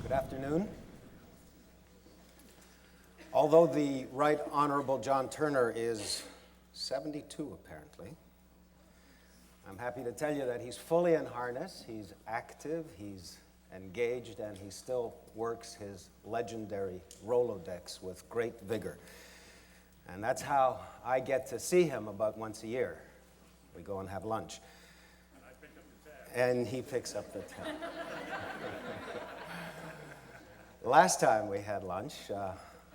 Good afternoon. Although the Right Honorable John Turner is 72 apparently, I'm happy to tell you that he's fully in harness, he's active, he's engaged, and he still works his legendary Rolodex with great vigor. And that's how I get to see him about once a year. We go and have lunch. And I pick up the tab. And he picks up the tab. Last time we had lunch,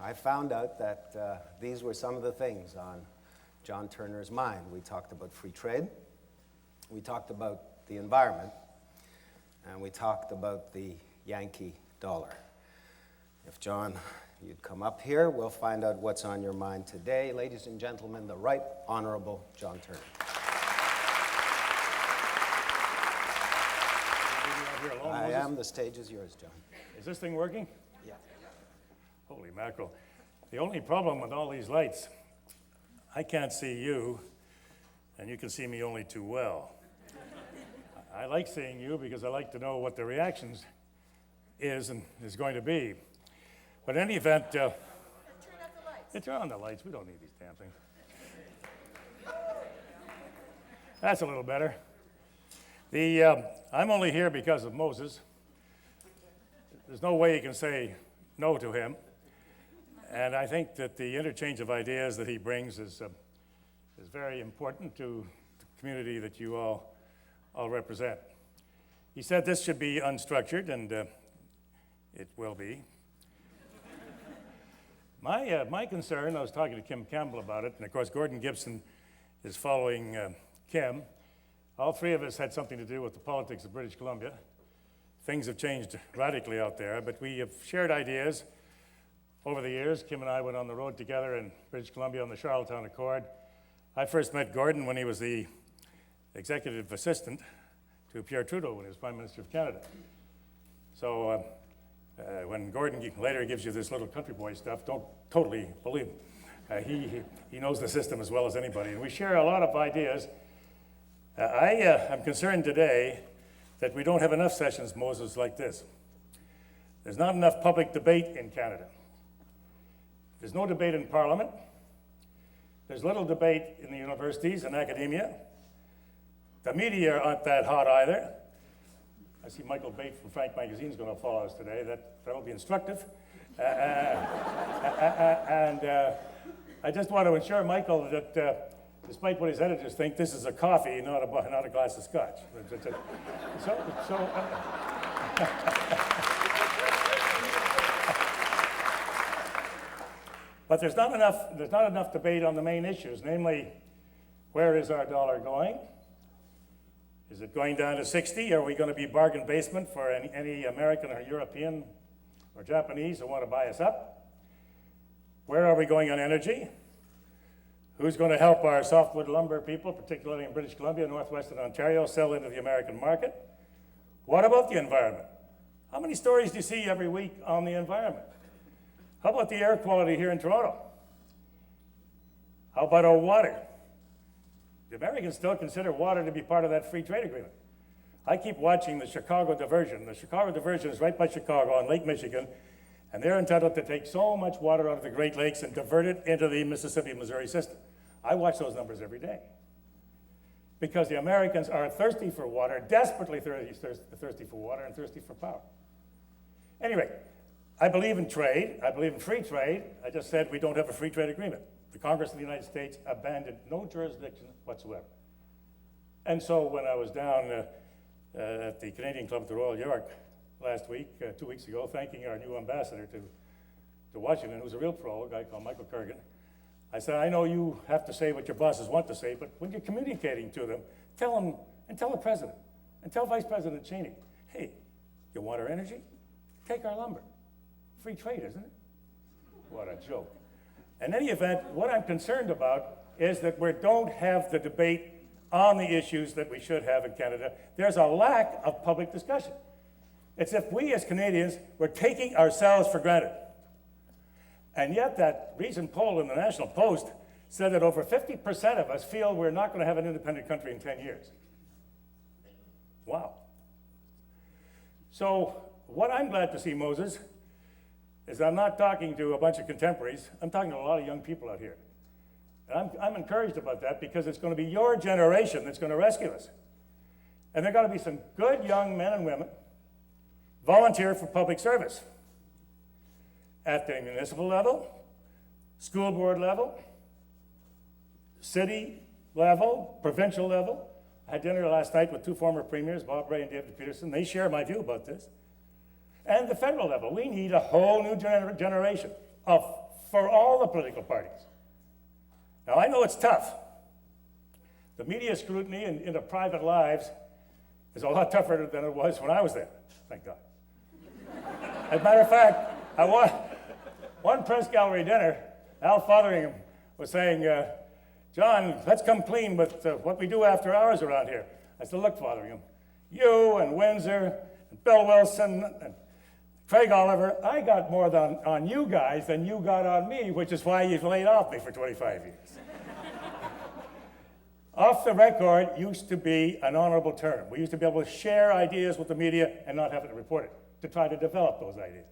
I found out that these were some of the things on John Turner's mind. We talked about free trade, we talked about the environment, and we talked about the Yankee dollar. If John, you'd come up here, we'll find out what's on your mind today. Ladies and gentlemen, the Right Honorable John Turner. I am. The stage is yours, John. Is this thing working? Yeah. Holy mackerel. The only problem with all these lights, I can't see you, and you can see me only too well. I like seeing you because I like to know what the reactions is going to be. But in any event, Turn off the lights. turn on the lights. We don't need these damn things. That's a little better. I'm only here because of Moses. There's no way you can say no to him. And I think that the interchange of ideas that he brings is very important to the community that you all represent. He said this should be unstructured, and it will be. My concern, I was talking to Kim Campbell about it, and of course Gordon Gibson is following Kim. All three of us had something to do with the politics of British Columbia. Things have changed radically out there, but we have shared ideas over the years. Kim and I went on the road together in British Columbia on the Charlottetown Accord. I first met Gordon when he was the executive assistant to Pierre Trudeau when he was Prime Minister of Canada. So when Gordon later gives you this little country boy stuff, don't totally believe him. He knows the system as well as anybody, and we share a lot of ideas. I am concerned today that we don't have enough sessions, Moses, like this. There's not enough public debate in Canada. There's no debate in Parliament. There's little debate in the universities and academia. The media aren't that hot either. I see Michael Bate from Frank Magazine is going to follow us today. That'll be instructive. And I just want to assure Michael that despite what his editors think, this is a coffee, not a glass of scotch. But there's not enough debate on the main issues, namely, where is our dollar going? Is it going down to 60? Are we going to be bargain basement for any American or European or Japanese who want to buy us up? Where are we going on energy? Who's going to help our softwood lumber people, particularly in British Columbia, Northwestern Ontario, sell into the American market? What about the environment? How many stories do you see every week on the environment? How about the air quality here in Toronto? How about our water? The Americans still consider water to be part of that free trade agreement. I keep watching the Chicago diversion. The Chicago diversion is right by Chicago on Lake Michigan, and they're entitled to take so much water out of the Great Lakes and divert it into the Mississippi-Missouri system. I watch those numbers every day. Because the Americans are thirsty for water, desperately thirsty for water, and thirsty for power. Anyway, I believe in trade. I believe in free trade. I just said we don't have a free trade agreement. The Congress of the United States abandoned no jurisdiction whatsoever. And so when I was down at the Canadian Club at the Royal York last week, 2 weeks ago, thanking our new ambassador to Washington, who's a real pro, a guy called Michael Kurgan, I said, I know you have to say what your bosses want to say, but when you're communicating to them, tell them, and tell the president, and tell Vice President Cheney, hey, you want our energy? Take our lumber. Free trade, isn't it? What a joke. In any event, what I'm concerned about is that we don't have the debate on the issues that we should have in Canada. There's a lack of public discussion. It's if we as Canadians were taking ourselves for granted. And yet that recent poll in the National Post said that over 50% of us feel we're not going to have an independent country in 10 years. Wow. So What I'm glad to see, Moses, is I'm not talking to a bunch of contemporaries. I'm talking to a lot of young people out here. And I'm encouraged about that because it's going to be your generation that's going to rescue us. And there got to be some good young men and women volunteer for public service at the municipal level, school board level, city level, provincial level. I had dinner last night with two former premiers, Bob Ray and David Peterson. They share my view about this. And the federal level. We need a whole new generation for all the political parties. Now, I know it's tough. The media scrutiny into private lives is a lot tougher than it was when I was there, thank God. As a matter of fact, one press gallery dinner, Al Fotheringham was saying, John, let's come clean with what we do after hours around here. I said, look, Fotheringham, you and Windsor and Bill Wilson and Craig Oliver, I got more on you guys than you got on me, which is why you've laid off me for 25 years. Off the record used to be an honorable term. We used to be able to share ideas with the media and not have to report it, to try to develop those ideas.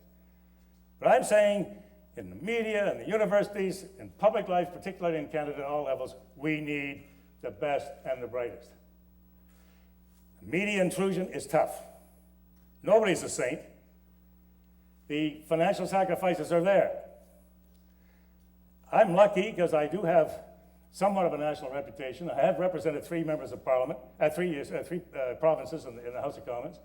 But I'm saying in the media and the universities, in public life, particularly in Canada at all levels, we need the best and the brightest. Media intrusion is tough. Nobody's a saint. The financial sacrifices are there. I'm lucky because I do have somewhat of a national reputation. I have represented 3 members of parliament, three provinces in the House of Commons.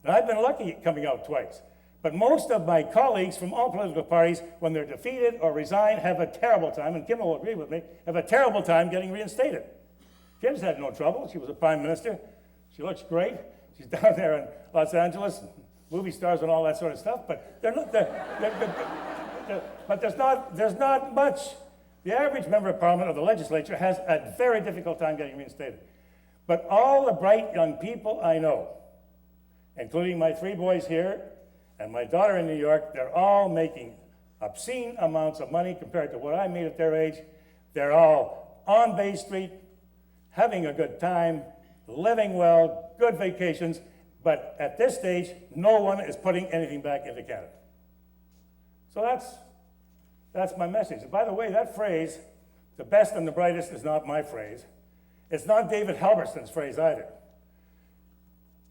And I've been lucky coming out twice. But most of my colleagues from all political parties, when they're defeated or resign, have a terrible time, and Kim will agree with me, have a terrible time getting reinstated. Kim's had no trouble. She was a prime minister. She looks great. She's down there in Los Angeles, movie stars and all that sort of stuff, but but there's not much. The average member of parliament or the legislature has a very difficult time getting reinstated. But all the bright young people I know, including my 3 boys here and my daughter in New York, they're all making obscene amounts of money compared to what I made at their age. They're all on Bay Street, having a good time, living well, good vacations, but at this stage, no one is putting anything back into Canada. So that's my message. And by the way, that phrase, the best and the brightest, is not my phrase. It's not David Halberstam's phrase either.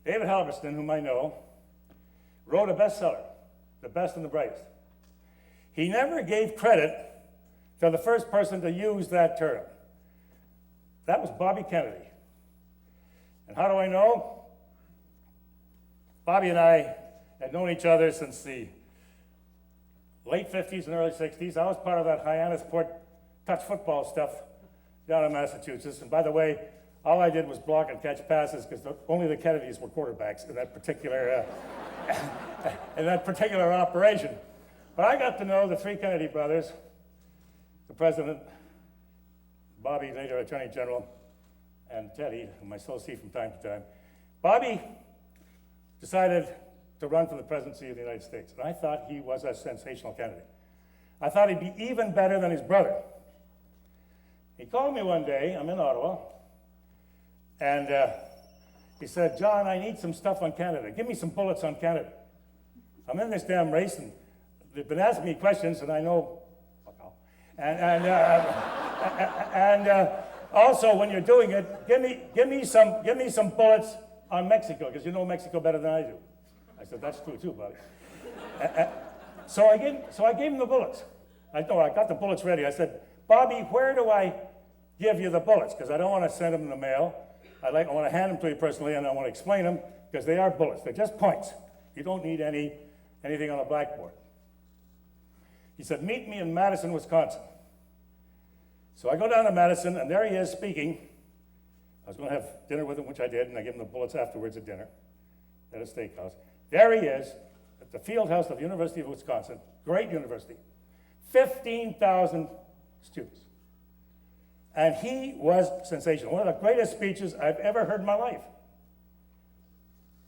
David Halberstam, whom I know, wrote a bestseller, The Best and the Brightest. He never gave credit to the first person to use that term. That was Bobby Kennedy. And how do I know? Bobby and I had known each other since the late 50s and early 60s. I was part of that Hyannisport touch football stuff down in Massachusetts. And by the way, all I did was block and catch passes because only the Kennedys were quarterbacks in that particular operation. But I got to know the 3 Kennedy brothers, the president, Bobby, later Attorney General, and Teddy, whom I still see from time to time. Bobby decided to run for the presidency of the United States, and I thought he was a sensational candidate. I thought he'd be even better than his brother. He called me one day, I'm in Ottawa, and he said, John, I need some stuff on Canada. Give me some bullets on Canada. I'm in this damn race, and they've been asking me questions, and I know, and also, when you're doing it, give me some bullets on Mexico, because you know Mexico better than I do. I said, that's true too, Bobby. So I gave him the bullets. I got the bullets ready. I said, Bobby, where do I give you the bullets? Because I don't want to send them in the mail. I want to hand them to you personally, and I want to explain them, because they are bullets. They're just points. You don't need anything on a blackboard. He said, meet me in Madison, Wisconsin. So I go down to Madison, and there he is speaking. I was going to have dinner with him, which I did, and I gave him the bullets afterwards at dinner at a steakhouse. There he is at the field house of the University of Wisconsin, great university, 15,000 students. And he was sensational, one of the greatest speeches I've ever heard in my life.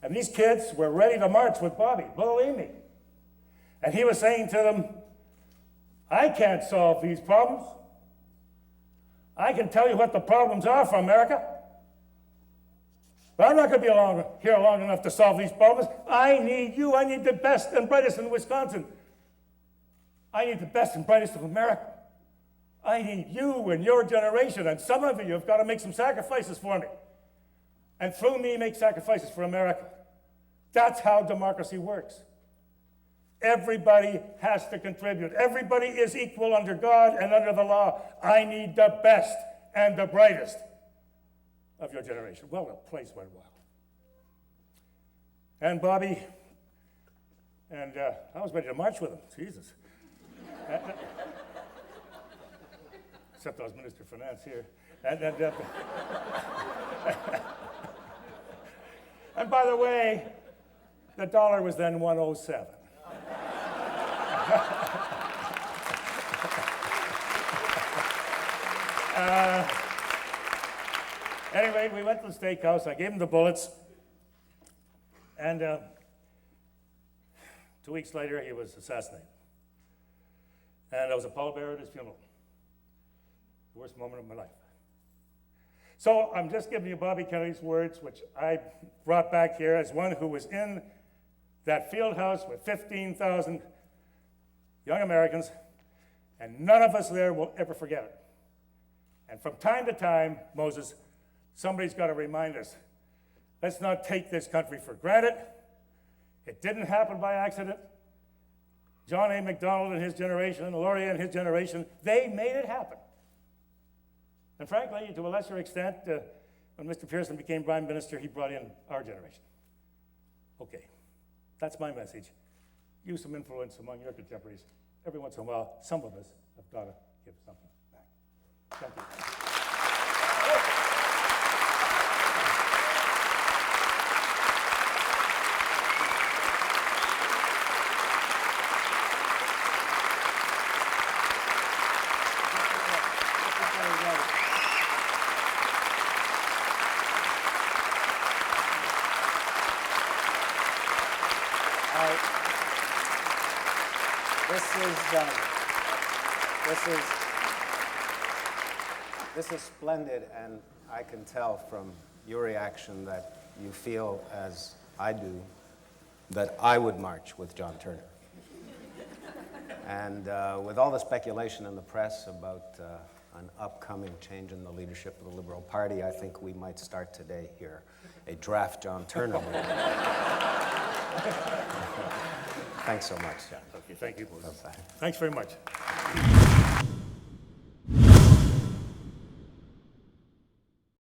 And these kids were ready to march with Bobby, believe me. And he was saying to them, I can't solve these problems. I can tell you what the problems are for America. But I'm not going to be here long enough to solve these problems. I need you. I need the best and brightest in Wisconsin. I need the best and brightest of America. I need you and your generation, and some of you have got to make some sacrifices for me. And through me, make sacrifices for America. That's how democracy works. Everybody has to contribute. Everybody is equal under God and under the law. I need the best and the brightest of your generation. Well, the place went wild. And Bobby, and I was ready to march with him. Jesus. Except I was Minister of Finance here. And by the way, the dollar was then 107. Anyway, we went to the steakhouse. I gave him the bullets. And 2 weeks later, he was assassinated. And I was a pallbearer at his funeral. The worst moment of my life. So I'm just giving you Bobby Kennedy's words, which I brought back here as one who was in that field house with 15,000 young Americans, and none of us there will ever forget it. And from time to time, Moses, somebody's got to remind us, let's not take this country for granted. It didn't happen by accident. John A. MacDonald and his generation, Laurier and his generation, they made it happen. And frankly, to a lesser extent, when Mr. Pearson became Prime Minister, he brought in our generation. Okay, that's my message. Use some influence among your contemporaries. Every once in a while, some of us have got to give something back. Thank you. This is splendid, and I can tell from your reaction that you feel, as I do, that I would march with John Turner. And with all the speculation in the press about an upcoming change in the leadership of the Liberal Party, I think we might start today here a draft John Turner movement. Thanks so much, John. Okay, thank you. Bye-bye. Thanks very much.